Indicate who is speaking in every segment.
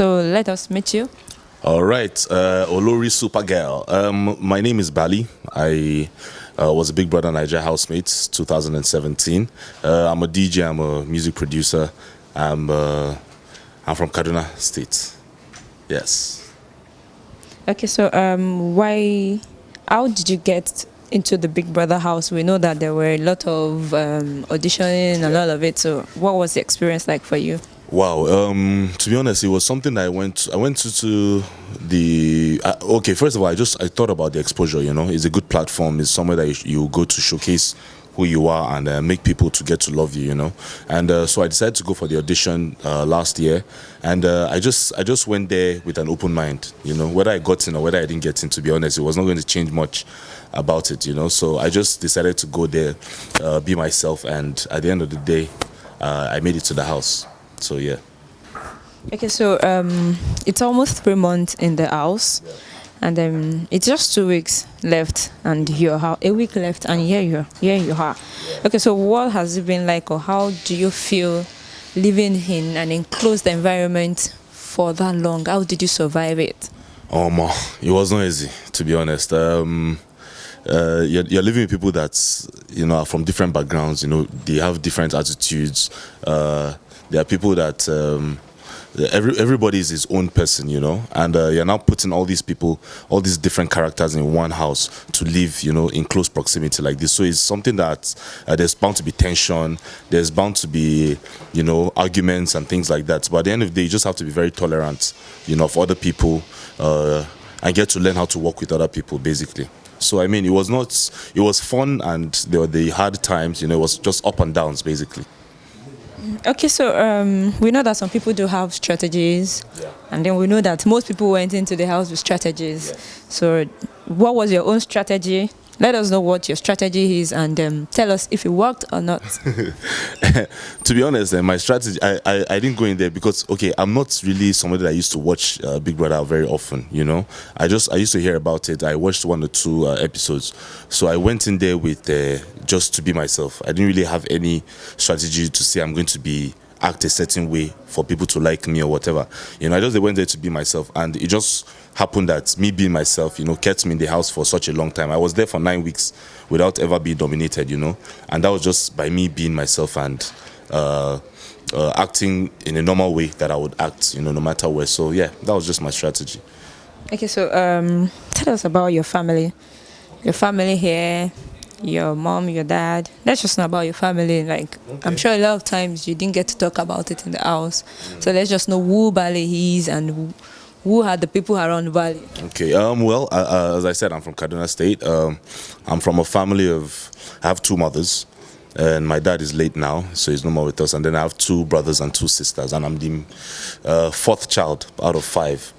Speaker 1: so let us meet you.
Speaker 2: All right, OLORISUPERGAL. My name is Bally. I was a Bbnaija housemate, 2017. I'm a DJ. I'm a music producer. I'm from Kaduna State. Yes.
Speaker 1: Okay, so how did you get into the Big Brother house? We know that there were a lot of auditioning and all of it. So what was the experience like for you?
Speaker 2: Wow. To be honest, it was something I went to the. Okay, first of all, I thought about the exposure. You know, it's a good platform. It's somewhere that you go to showcase who you are and make people to get to love you. You know, and so I decided to go for the audition last year, and I just went there with an open mind. You know, whether I got in or whether I didn't get in. To be honest, it was not going to change much about it. You know, so I just decided to go there, be myself, and at the end of the day, I made it to the house. So yeah.
Speaker 1: Okay, so it's almost 3 months in the house, and it's just 2 weeks left, and you're a week left, and here you are. Yeah. Okay, so what has it been like, or how do you feel living in an enclosed environment for that long? How did you survive it?
Speaker 2: It was not easy, to be honest. You're living with people that are from different backgrounds. You know, they have different attitudes. There are people that everybody is his own person, you know, and you're now putting all these people, all these different characters in one house to live, you know, in close proximity like this. So it's something that there's bound to be tension, there's bound to be, you know, arguments and things like that. But at the end of the day, you just have to be very tolerant, you know, of other people and get to learn how to work with other people, basically. So I mean, it was fun, and there were the hard times, you know, it was just up and downs, basically.
Speaker 1: Okay, so we know that some people do have strategies, and then we know that most people went into the house with strategies. So what was your own strategy? Let us know what your strategy is, and tell us if it worked or not.
Speaker 2: To be honest, my strategy, I didn't go in there because, okay, I'm not really somebody that used to watch Big Brother very often, you know. I used to hear about it. I watched 1 or 2 episodes. So I went in there with just to be myself. I didn't really have any strategy to say I'm going to act a certain way for people to like me or whatever. You know, I just went there to be myself, and it just happened that me being myself, you know, kept me in the house for such a long time. I was there for 9 weeks without ever being dominated, you know, and that was just by me being myself and acting in a normal way that I would act, you know, no matter where. So yeah, that was just my strategy.
Speaker 1: Okay, so tell us about your family here, your mom, your dad. Let's just know about your family. Like, okay. I'm sure a lot of times you didn't get to talk about it in the house. So let's just know who Bally is and who are the people around Bally.
Speaker 2: Okay. Well, as I said, I'm from Kaduna State. I'm from a family I have 2 mothers, and my dad is late now, so he's no more with us. And then I have 2 brothers and 2 sisters, and I'm the 4th child out of 5.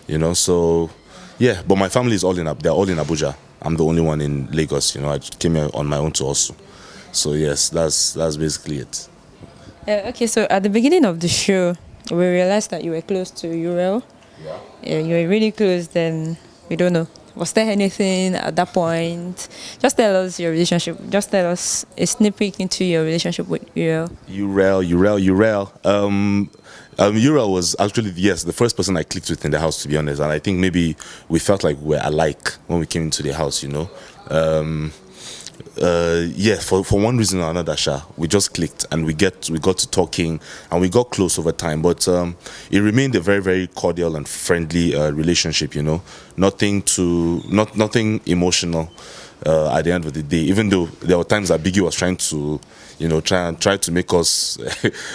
Speaker 2: You know, so yeah. But my family is they're all in Abuja. I'm the only one in Lagos. You know, I came here on my own to also. So yes, that's basically it.
Speaker 1: Okay, so at the beginning of the show, we realized that you were close to Ural. Yeah, you were really close. Then we don't know. Was there anything at that point? Just tell us your relationship. Just tell us a snippet into your relationship with Ural.
Speaker 2: Ural. Ural was actually, yes, the first person I clicked with in the house, to be honest. And I think maybe we felt like we were alike when we came into the house, you know. Yeah, for one reason or another, we just clicked, and we got to talking, and we got close over time. But it remained a very, very cordial and friendly relationship, you know. Nothing emotional at the end of the day. Even though there were times that Biggie was trying to, you know, try to make us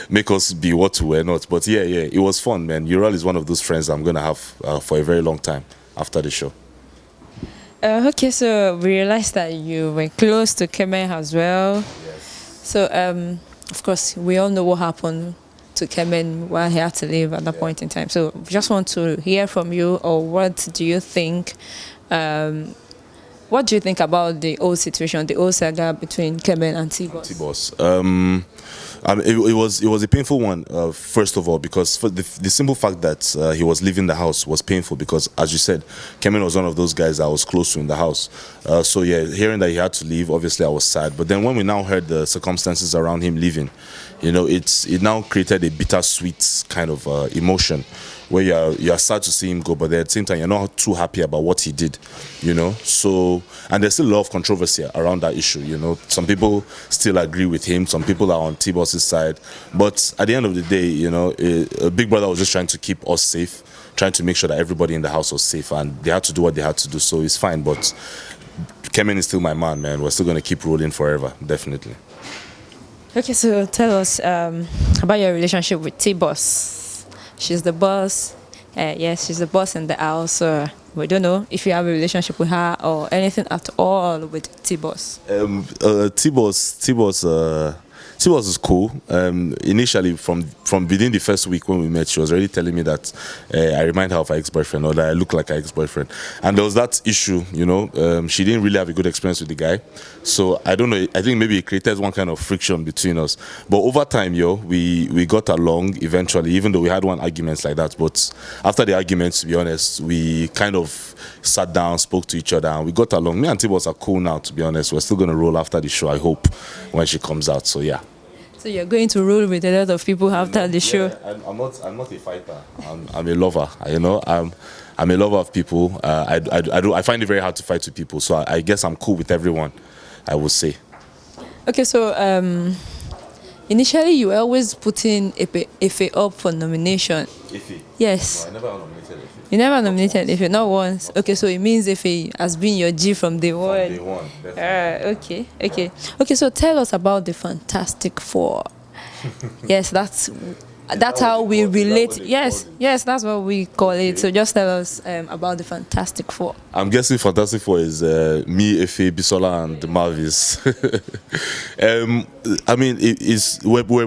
Speaker 2: make us be what we were not. But yeah, it was fun, man. Ural is one of those friends I'm gonna have for a very long time after the show.
Speaker 1: Okay, so we realized that you were close to Kemen as well.
Speaker 2: Yes.
Speaker 1: So, of course, we all know what happened to Kemen while he had to leave at that point in time. So, we just want to hear from you, or what do you think? What do you think about the old situation, the old saga between Kemen and T-Boss?
Speaker 2: T-Boss. It was a painful one, first of all, because for the simple fact that he was leaving the house was painful, because, as you said, Kemen was one of those guys that I was close to in the house. So yeah, hearing that he had to leave, obviously I was sad. But then when we now heard the circumstances around him leaving, you know, it now created a bittersweet kind of emotion, where you're sad to see him go, but at the same time you're not too happy about what he did, you know. So, and there's still a lot of controversy around that issue, you know. Some people still agree with him, some people are on T-Boss's side, but at the end of the day, you know, Big Brother was just trying to keep us safe, trying to make sure that everybody in the house was safe, and they had to do what they had to do, so it's fine. But Kemen is still my man, man. We're still going to keep rolling forever, definitely.
Speaker 1: Okay, so tell us about your relationship with T-Boss. She's the boss. Yes, she's the boss in the house. We don't know if you have a relationship with her or anything at all with T-Boss.
Speaker 2: T-Boss is cool. Initially, from within the first week when we met, she was already telling me that I remind her of her ex-boyfriend, or that I look like her ex-boyfriend. And there was that issue, you know. She didn't really have a good experience with the guy. So I don't know. I think maybe it created one kind of friction between us. But over time, we got along eventually, even though we had one argument like that. But after the argument, to be honest, we kind of sat down, spoke to each other, and we got along. Me and T-Boss are cool now, to be honest. We're still going to roll after the show, I hope, when she comes out. So yeah.
Speaker 1: So you're going to roll with a lot of people after the show.
Speaker 2: I'm not a fighter. I'm a lover. You know, I'm a lover of people. I find it very hard to fight with people. So I guess I'm cool with everyone, I would say.
Speaker 1: Okay, so initially you were always putting Efe up for nomination.
Speaker 2: Efe?
Speaker 1: Yes.
Speaker 2: No, I never nominated Efe.
Speaker 1: You never nominated Efe, not once. Okay, so it means Efe has been your G from day one.
Speaker 2: From day one, definitely.
Speaker 1: Okay. So tell us about the Fantastic Four. Yes, that's how we relate. Yes, that's what we call it. So just tell us about the Fantastic Four.
Speaker 2: I'm guessing Fantastic Four is me, Efe, Bisola, and Marvis. I mean,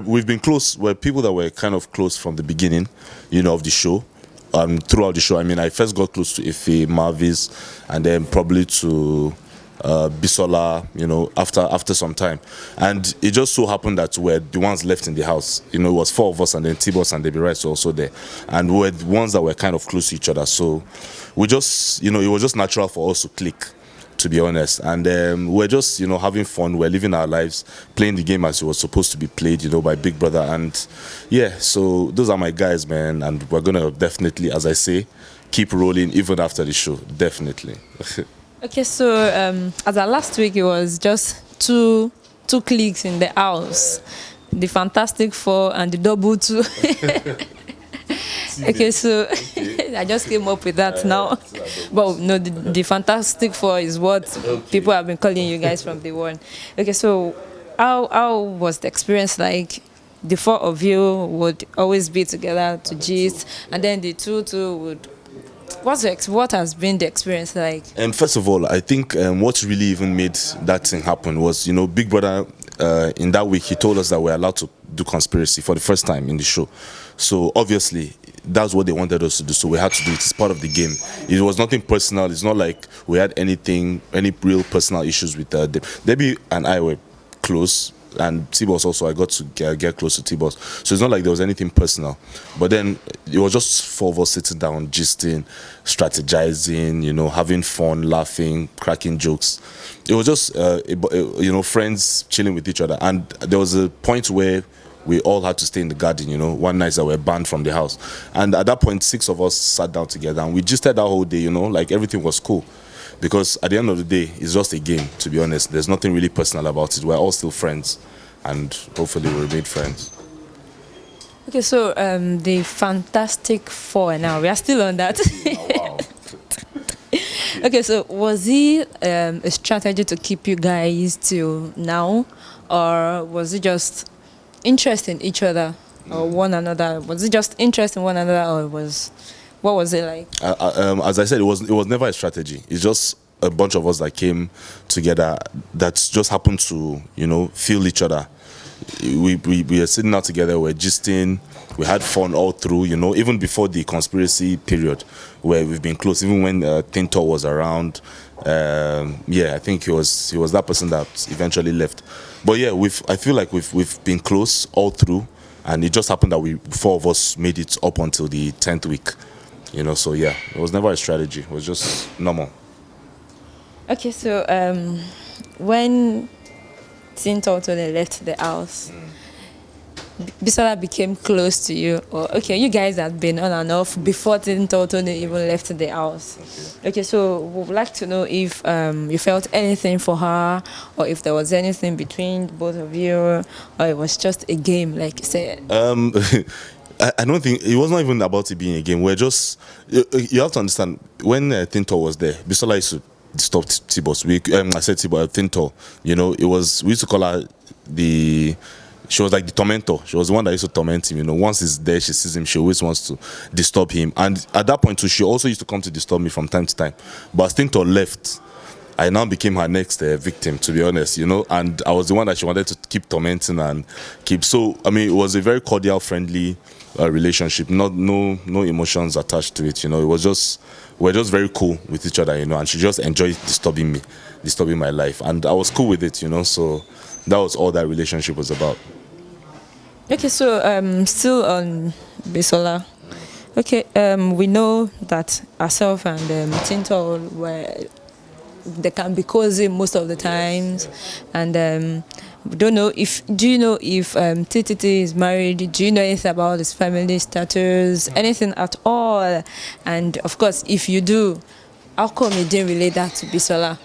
Speaker 2: we've been close. We're people that were kind of close from the beginning, you know, of the show. Throughout the show, I mean, I first got close to Efe, Marvis, and then probably to Bisola, you know, after some time. And it just so happened that we're the ones left in the house. You know, it was 4 of us, and then T-Boss and Bbnaija were also there. And we were the ones that were kind of close to each other. So we just, you know, it was just natural for us to click, to be honest. And we're just, you know, having fun. We're living our lives, playing the game as it was supposed to be played, you know, by Big Brother. And yeah, so those are my guys, man. And we're going to definitely, as I say, keep rolling even after the show, definitely.
Speaker 1: Okay, so as of last week, it was just two cliques in the house. The Fantastic Four and the Double Two. Okay, so I just came up with that now. Well, no, the Fantastic Four is what people have been calling you guys from day one. Okay, so how was the experience like? The 4 of you would always be together to gist, and then the two would. What has been the experience like?
Speaker 2: First of all, I think what really even made that thing happen was, you know, Big Brother, in that week, he told us that we're allowed to do conspiracy for the first time in the show. So obviously, that's what they wanted us to do. So we had to do it. It's part of the game. It was nothing personal. It's not like we had any real personal issues with them. Debbie and I were close. And T-Boss also, I got to get close to T-Boss. So it's not like there was anything personal. But then it was just 4 of us sitting down, gisting, strategizing, you know, having fun, laughing, cracking jokes. It was just, you know, friends chilling with each other. And there was a point where we all had to stay in the garden, you know, one night that we were banned from the house. And at that point, 6 of us sat down together and we gisted that whole day, you know, like everything was cool. Because at the end of the day, it's just a game, to be honest. There's nothing really personal about it. We're all still friends, and hopefully we'll remain friends.
Speaker 1: Okay, so the Fantastic Four now, we are still on that.
Speaker 2: Oh, wow.
Speaker 1: Okay, so was it a strategy to keep you guys till now, or was it just interest in each other or one another? Was it just interest in one another, or what was it like?
Speaker 2: As I said, it was never a strategy. It's just a bunch of us that came together that just happened to, you know, feel each other. We were sitting out together, we're gisting, we had fun all through, you know, even before the conspiracy period where we've been close, even when Tintor was around. Yeah, I think he was that person that eventually left. But yeah, I feel like we've been close all through, and it just happened that 4 of us made it up until the 10th week. You know, so yeah, it was never a strategy. It was just normal.
Speaker 1: Okay, so when Tintor left the house, Bisola became close to you, or okay, you guys had been on and off before Tony even left the house. Okay, so we would like to know if you felt anything for her, or if there was anything between both of you, or it was just a game, like you said.
Speaker 2: I don't think it was not even about it being a game. We're just you have to understand when Tinto was there. Bisola used to disturb Tibos. I said Tibo Tinto. You know, it was we used to call her the. She was like the tormentor. She was the one that used to torment him. You know, once he's there, she sees him. She always wants to disturb him. And at that point too, she also used to come to disturb me from time to time. But as Tinto left, I now became her next victim, to be honest, you know, and I was the one that she wanted to keep tormenting and keep. So, I mean, it was a very cordial, friendly relationship. No emotions attached to it, you know. It was just we're just very cool with each other, you know, and she just enjoyed disturbing me, disturbing my life, and I was cool with it, you know. So that was all that relationship was about.
Speaker 1: Okay, so still on Bisola. Okay, we know that herself and Tinto were they can be cozy most of the times, and we don't know if do you know if TTT is married? Do you know anything about his family status, anything at all? And of course, if you do, how come you didn't relate that to Bisola?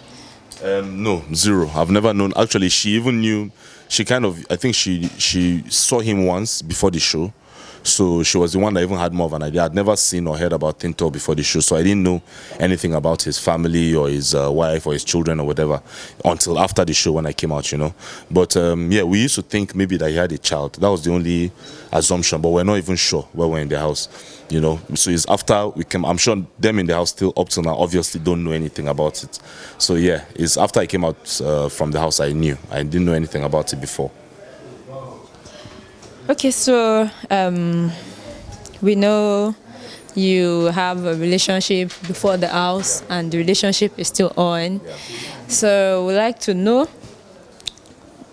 Speaker 2: No, zero. I've never known. Actually, she even knew. She kind of. I think she saw him once before the show, so she was the one that even had more of an idea. I'd never seen or heard about Tinto before the show, so I didn't know anything about his family or his wife or his children or whatever until after the show when I came out, you know. But yeah, we used to think maybe that he had a child. That was the only assumption, but we're not even sure when we're in the house, you know. So it's after we came. I'm sure them in the house still up till now obviously don't know anything about it. So yeah, it's after I came out from the house I knew. I didn't know anything about it before.
Speaker 1: Okay, so we know you have a relationship before the house, and the relationship is still on.
Speaker 2: Yeah.
Speaker 1: So we'd like to know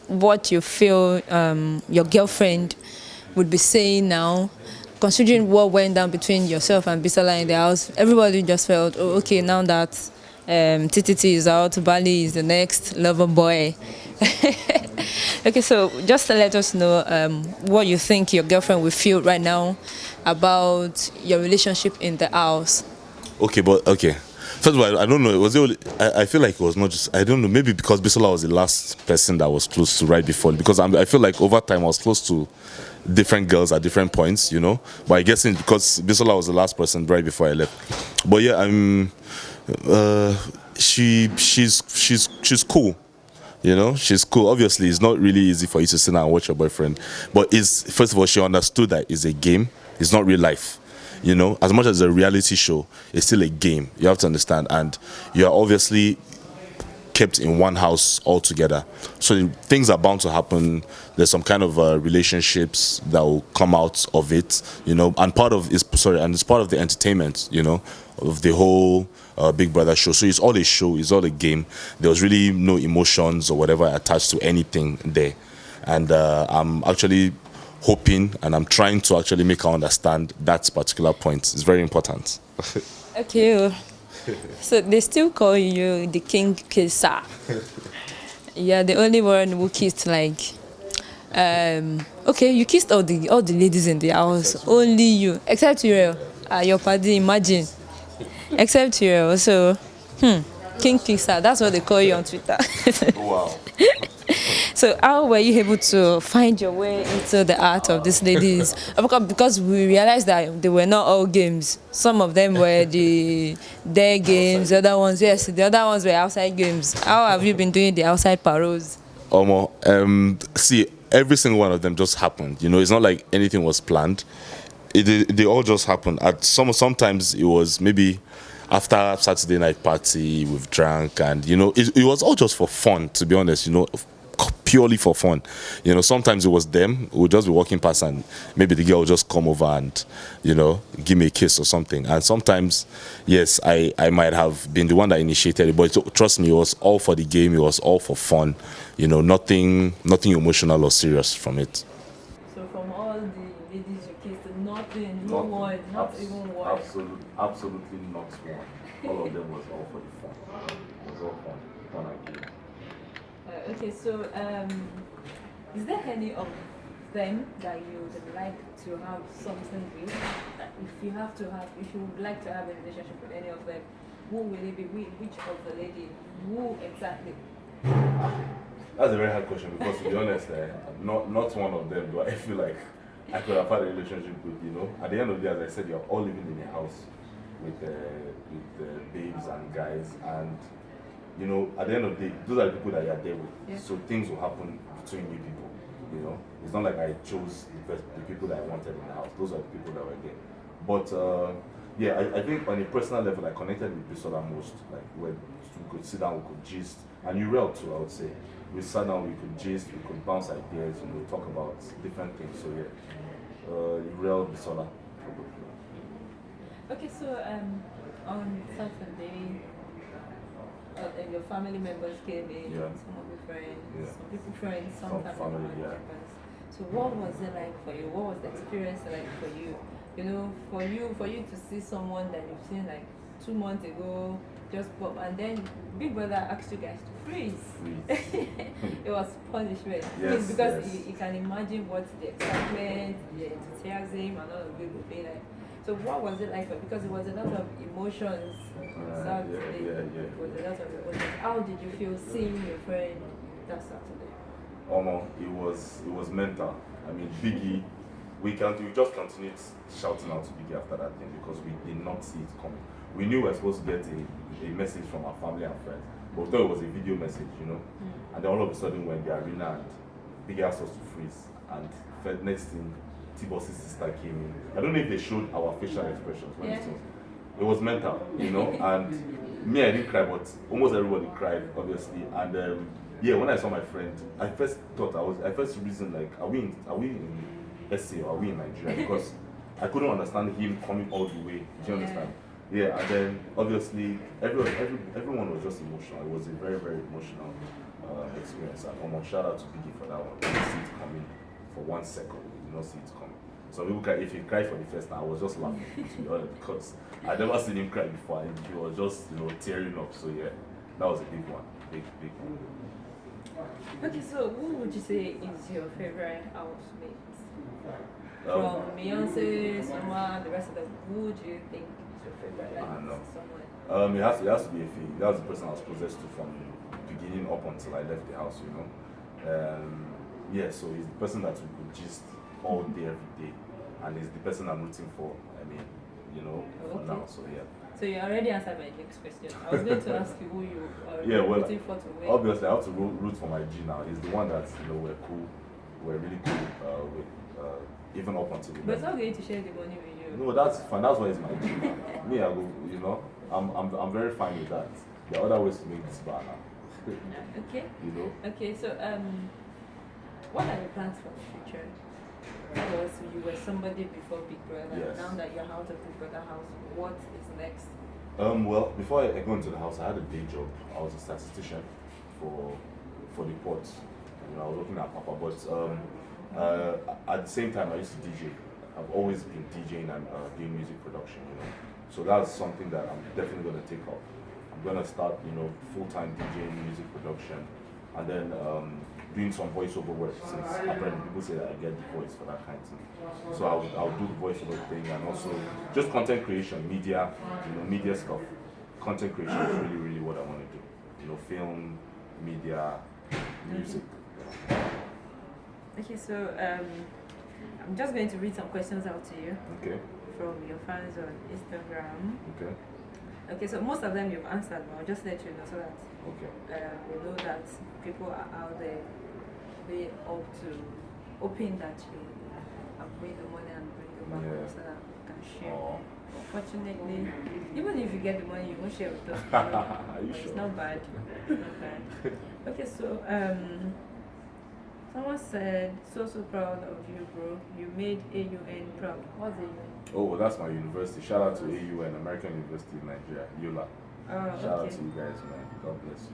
Speaker 1: what you feel your girlfriend would be saying now, considering what went down between yourself and Bisola in the house. Everybody just felt, oh, okay, now that TTT is out, Bally is the next lover boy. Okay, so just to let us know what you think your girlfriend will feel right now about your relationship in the house.
Speaker 2: Okay, but okay. First of all, I don't know. Was it only, I feel like it was not just. I don't know. Maybe because Bisola was the last person that was close to right before. Because I feel like over time I was close to different girls at different points, you know. But I guess because Bisola was the last person right before I left. But yeah, she's cool. You know, she's cool. Obviously, it's not really easy for you to sit down and watch your boyfriend. But first of all, she understood that it's a game. It's not real life. You know, as much as a reality show, it's still a game. You have to understand. And you are obviously kept in one house all together. So things are bound to happen. There's some kind of relationships that will come out of it, you know. And it's part of the entertainment, you know, of the whole Big Brother show. So it's all a show, it's all a game. There was really no emotions or whatever attached to anything there. And I'm actually hoping and I'm trying to actually make her understand that particular point. It's very important.
Speaker 1: Okay. So they still call you the king kisser. Yeah, the only one who kissed like okay, you kissed all the ladies in the house. Only you. Except Ural. Your party, imagine. Except Ural. So king kisser, that's what they call you on Twitter.
Speaker 2: Wow.
Speaker 1: So how were you able to find your way into the heart of these ladies? Because we realized that they were not all games. Some of them were their games. The other ones, yes, the other ones were outside games. How have you been doing the outside paroles?
Speaker 2: See, every single one of them just happened. You know, it's not like anything was planned. They all just happened. Sometimes it was maybe after Saturday night party, we've drank, and you know, it was all just for fun. To be honest, you know, purely for fun. You know, sometimes it was them. We would just be walking past, and maybe the girl would just come over and, you know, give me a kiss or something. And sometimes, yes, I might have been the one that initiated it, but trust me, it was all for the game. It was all for fun. You know, nothing emotional or serious from it.
Speaker 1: So from all the ladies you kissed, nothing, no one, not even one.
Speaker 2: Absolutely not one. All of them was all for the fun. It was all fun and games.
Speaker 1: Okay, so is there any of them that you would like to have something with? If you would like to have a relationship with any of them, who will it be? Which of the lady? Who exactly?
Speaker 2: That's a very hard question because, to be honest, not one of them do I feel like I could have had a relationship with. At the end of the day, as I said, you're all living in a house with babes and guys, and at the end of the day, those are the people that you're there with.
Speaker 1: Yeah.
Speaker 2: So things will happen between you people. It's not like I chose the people that I wanted in the house. Those are the people that were there. But yeah, I think on a personal level, I connected with Bisola most. Like where we could sit down, we could gist, and Ural too. I would say we sat down, we could gist, we could bounce ideas, talk about different things. So yeah, Ural, Bisola.
Speaker 1: Okay, so on Saturday, and your family members came in,
Speaker 2: Yeah.
Speaker 1: some of your friends,
Speaker 2: Yeah.
Speaker 1: some people friends, some
Speaker 2: Some
Speaker 1: family
Speaker 2: family, yeah.
Speaker 1: members. So what was it like for you? What was the experience like for you? For you to see someone that you've seen like 2 months ago, just pop, and then Big Brother asked you guys to freeze. It was punishment.
Speaker 2: Yes,
Speaker 1: Freeze, because
Speaker 2: yes.
Speaker 1: you can imagine what the excitement, the enthusiasm, and all of it would be like. So what was it like? Because it was a lot of emotions. Saturday.
Speaker 2: Yeah.
Speaker 1: It was a lot of emotions. How did you feel seeing your friend that Saturday?
Speaker 2: It was mental. I mean, Biggie, we just continued shouting out to Biggie after that thing because we did not see it coming. We knew we were supposed to get a message from our family and friends, but we thought it was a video message, And then all of a sudden, when the arena and Biggie asked us to freeze, and next thing, T-Boss's sister came in. I don't know if they showed our facial expressions when it was mental, and me, I didn't cry, but almost everybody cried, obviously. And yeah, when I saw my friend, I first reasoned like, are we in SA or are we in Nigeria? Because I couldn't understand him coming all the way. Do you understand? Yeah, and then obviously everyone was just emotional. It was a very, very emotional experience. And shout out to Biggie for that one. You didn't see it coming for 1 second. You did not see it coming. Some people cry. If he cried for the first time, I was just laughing, to be honest, because I never seen him cry before. And he was just tearing up. So yeah, that was a big one, big one.
Speaker 1: Okay, so who would you say is your favorite housemate? From Beyonce, Soma, the rest of them, who do you think is your favorite?
Speaker 2: I don't know.
Speaker 1: Someone?
Speaker 2: It has to be a thing. That was the person I was possessed to from beginning up until I left the house. Yeah, so he's the person that we could just all day, every day, and he's the person I'm rooting for. I mean, for now. So yeah.
Speaker 1: So you already answered my next question. I was going to ask you who you are rooting for to win.
Speaker 2: Obviously, I have to root for my G now. He's the one that we're cool, we're really cool with, even up until.
Speaker 1: But it's not going to share the money with you.
Speaker 2: No, that's fine. That's why he's my G now. Me, I go. I'm very fine with that. There are other ways to make this bar now.
Speaker 1: Okay. Okay. So what are your plans for the future? Because you were somebody before Big Brother.
Speaker 2: Yes.
Speaker 1: Now that you're out of Big Brother house, what is next?
Speaker 2: Well, before I go into the house, I had a day job. I was a statistician for the port. I was working at Papa, but at the same time, I used to DJ. I've always been DJing and doing music production. So that's something that I'm definitely going to take up. I'm going to start, full-time DJing, music production, and then doing some voiceover work, since apparently people say that I get the voice for that kind of thing. So I'll do the voiceover thing, and also just content creation, media, media stuff. Content creation is really, really what I want to do. Film, media, music.
Speaker 1: Okay, so I'm just going to read some questions out to you.
Speaker 2: Okay.
Speaker 1: From your fans on Instagram.
Speaker 2: Okay.
Speaker 1: Okay, so most of them you've answered, but I'll just let you know so that we know that people are out there being up to hoping that you have made the money and bring it back home so that we can share. Unfortunately, even if you get the money, you won't share with us.
Speaker 2: Are you sure?
Speaker 1: It's not bad. It's not bad. Okay, so someone said, so proud of you, bro. You made AUN proud. What's AUN?
Speaker 2: Oh, well, that's my university. Shout out to AUN, American University in Nigeria, Yola. Shout out to you guys, man. God bless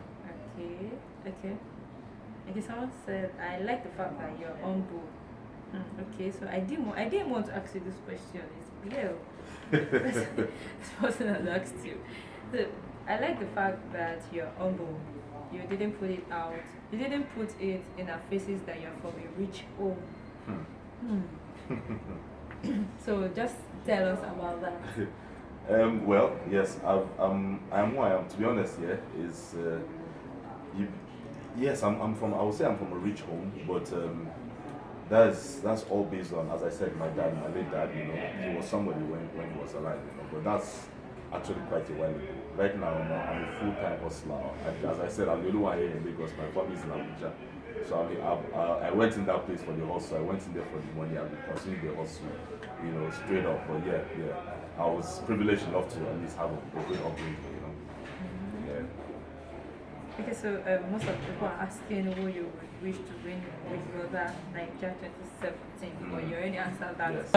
Speaker 2: you.
Speaker 1: Okay, someone said, I like the fact that you're humble. Okay, so I didn't want to ask you this question. It's clear. This person has asked you. So, I like the fact that you're humble. You didn't put it out. You didn't put it in our faces that you're from a rich home. So just tell us about that.
Speaker 2: Well, yes, I'm who I am. To be honest, yeah, is you, yes, I'm from. I would say I'm from a rich home, but that's all based on, as I said, my dad, my late dad. You know, he was somebody when he was alive. You know, but that's actually quite a while ago. Right now, I'm a full-time hustler. As I said, I'm the only one here in Lagos. My family is in Abuja. So I went in that place for the hustle. I went in there for the money. I've been pursuing the hustle, you know, straight up. But yeah, I was privileged enough to at least have a good upbringing, you know. Yeah.
Speaker 1: Okay, so most of the people are asking who you would wish to win with brother Bbnaija 2017, but you already answered that. Yes.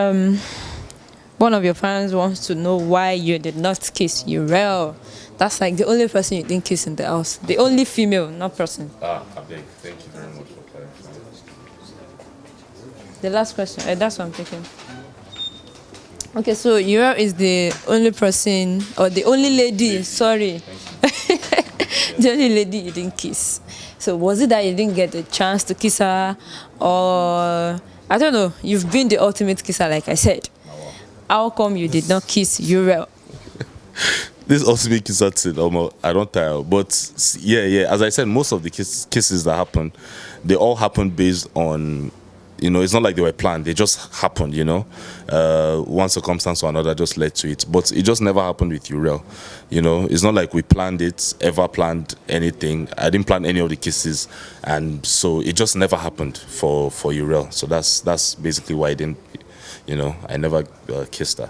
Speaker 1: One of your fans wants to know why you did not kiss Ural. That's like the only person you didn't kiss in the house. The only female, not person.
Speaker 2: I beg. Thank you very much for clarifying.
Speaker 1: The last question. That's what I'm thinking. Okay, so Ural is the only person, or the only lady, sorry. The only lady you didn't kiss. So was it that you didn't get the chance to kiss her, or I don't know, you've been the ultimate kisser, like I said. How come you did not kiss Ural?
Speaker 2: This ultimate kisser thing, I don't tire. But yeah, as I said, most of the kisses that happen, they all happen based on, you know, it's not like they were planned. They just happened, you know. One circumstance or another just led to it. But it just never happened with Ural. You know, it's not like we planned it, ever planned anything. I didn't plan any of the kisses. And so it just never happened for Ural. So that's basically why I didn't, you know, I never kissed her.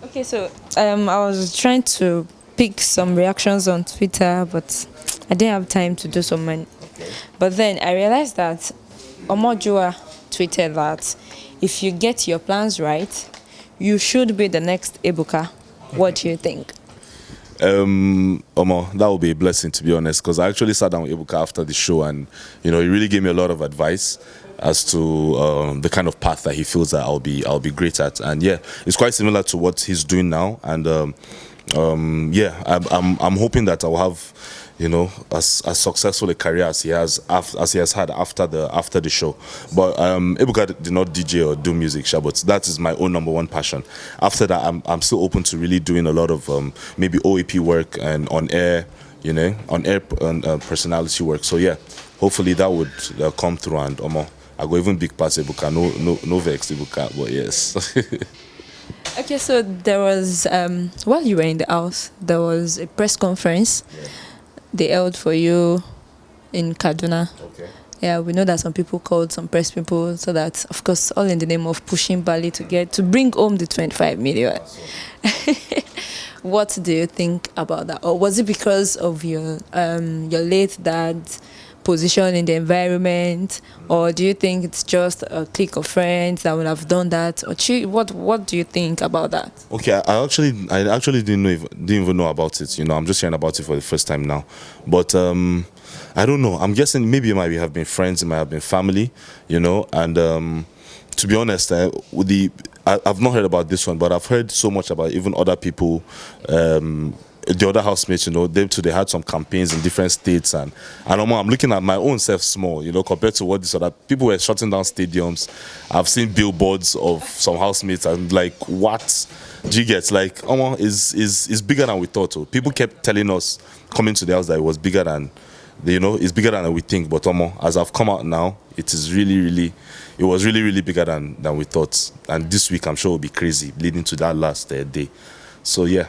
Speaker 2: Okay, so
Speaker 1: I was trying to pick some reactions on Twitter, but I didn't have time to do so many. Okay. But then I realized that Omojua tweeted that if you get your plans right, you should be the next Ebuka. What do you think?
Speaker 2: That would be a blessing, to be honest, because I actually sat down with Ebuka after the show, and you know, he really gave me a lot of advice as to the kind of path that he feels that I'll be great at. And yeah, it's quite similar to what he's doing now. And yeah, I'm hoping that I'll have, you know, as successful a career as he has had after the show. But Ebuka did not DJ or do music, but that is my own #1 passion. After that, I'm still open to really doing a lot of maybe OAP work and on air, you know, personality work. So yeah, hopefully that would come through. And I go even big pass Ebuka, no vex Ebuka, but yes.
Speaker 1: Okay, so there was while you were in the house, there was a press conference. Yeah. They held for you in Kaduna. Okay. Yeah, we know that some people called some press people, so that, of course, all in the name of pushing Bally to bring home the 25 million. What do you think about that? Or was it because of your late dad's position in the environment, or do you think it's just a clique of friends that would have done that? Or what do you think about that? Okay,
Speaker 2: I actually didn't even know about it. You know, I'm just hearing about it for the first time now. But I don't know. I'm guessing maybe it might have been friends, it might have been family. You know, and to be honest, I've not heard about this one, but I've heard so much about even other people. The other housemates, you know, them too, they had some campaigns in different states, and I'm looking at my own self small, you know, compared to what these other people were shutting down stadiums. I've seen billboards of some housemates, and like, what do you get? Like, is bigger than we thought. So people kept telling us coming to the house that it was bigger than, you know, it's bigger than we think. But as I've come out now, it is really, it was really bigger than we thought. And this week, I'm sure will be crazy, leading to that last day. So yeah.